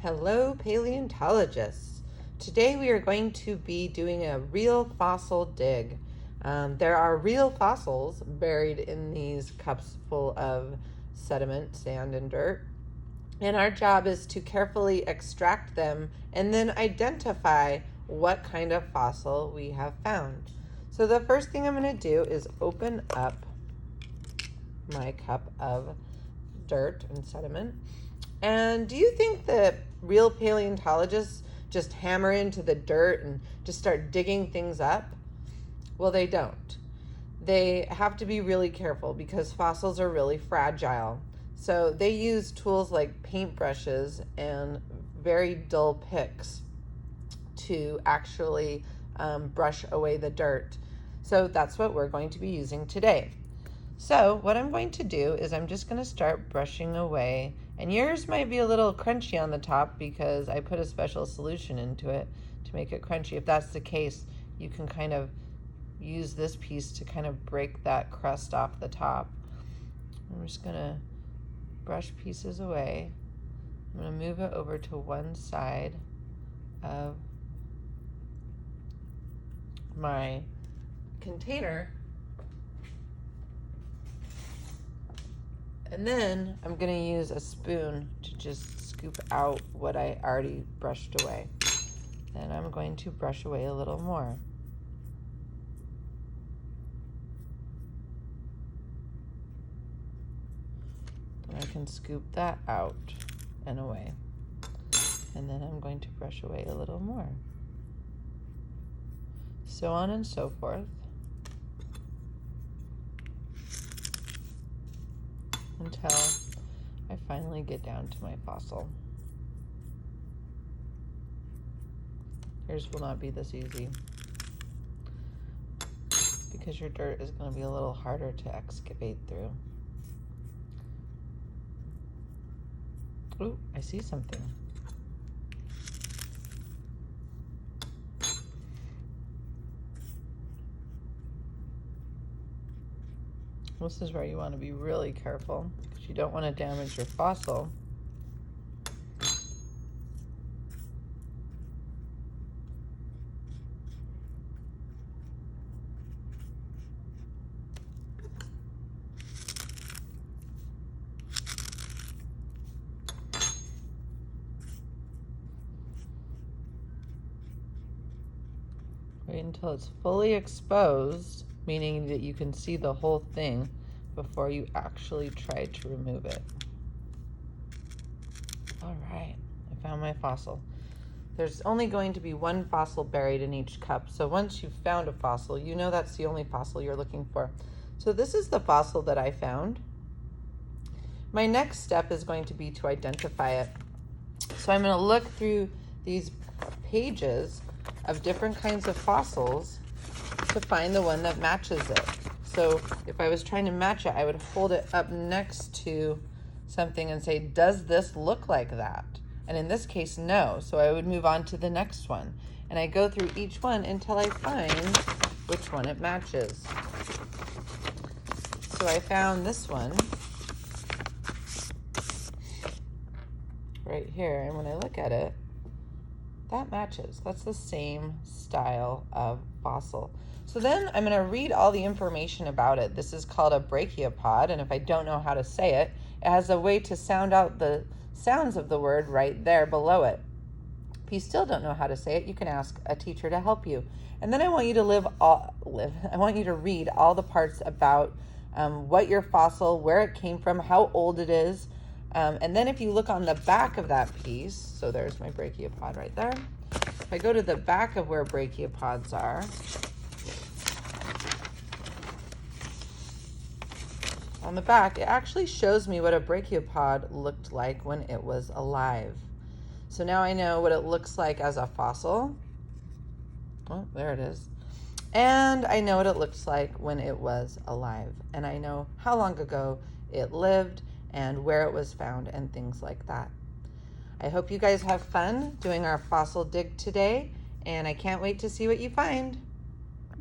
Hello, paleontologists. Today we are going to be doing a real fossil dig. There are real fossils buried in these cups full of sediment, sand, and dirt. And our job is to carefully extract them and then identify what kind of fossil we have found. So the first thing I'm going to do is open up my cup of dirt and sediment. And do you think that real paleontologists just hammer into the dirt and just start digging things up? Well, they don't. They have to be really careful because fossils are really fragile. So they use tools like paintbrushes and very dull picks to actually brush away the dirt. So that's what we're going to be using today. So what I'm going to do is I'm just going to start brushing away, and yours might be a little crunchy on the top because I put a special solution into it to make it crunchy. If that's the case, you can kind of use this piece to kind of break that crust off the top. I'm just going to brush pieces away. I'm going to move it over to one side of my container. And then I'm going to use a spoon to just scoop out what I already brushed away. Then I'm going to brush away a little more. And I can scoop that out and away. And then I'm going to brush away a little more. So on and so forth. Until I finally get down to my fossil. Yours will not be this easy because your dirt is going to be a little harder to excavate through. Ooh, I see something. This is where you want to be really careful because you don't want to damage your fossil. Wait until it's fully exposed, meaning that you can see the whole thing before you actually try to remove it. All right, I found my fossil. There's only going to be one fossil buried in each cup. So once you've found a fossil, you know that's the only fossil you're looking for. So this is the fossil that I found. My next step is going to be to identify it. So I'm going to look through these pages of different kinds of fossils to find the one that matches it. So if I was trying to match it, I would hold it up next to something and say, does this look like that? And in this case, no. So I would move on to the next one. And I go through each one until I find which one it matches. So I found this one right here. And when I look at it, that matches. That's the same style of fossil. So then I'm going to read all the information about it. This is called a brachiopod, and if I don't know how to say it, it has a way to sound out the sounds of the word right there below it. If you still don't know how to say it, you can ask a teacher to help you. And then I want you to I want you to read all the parts about what your fossil, where it came from, how old it is. And then if you look on the back of that piece, so there's my brachiopod right there. If I go to the back of where brachiopods are, on the back, it actually shows me what a brachiopod looked like when it was alive. So now I know what it looks like as a fossil. Oh, there it is. And I know what it looks like when it was alive. And I know how long ago it lived and where it was found and things like that. I hope you guys have fun doing our fossil dig today, and I can't wait to see what you find.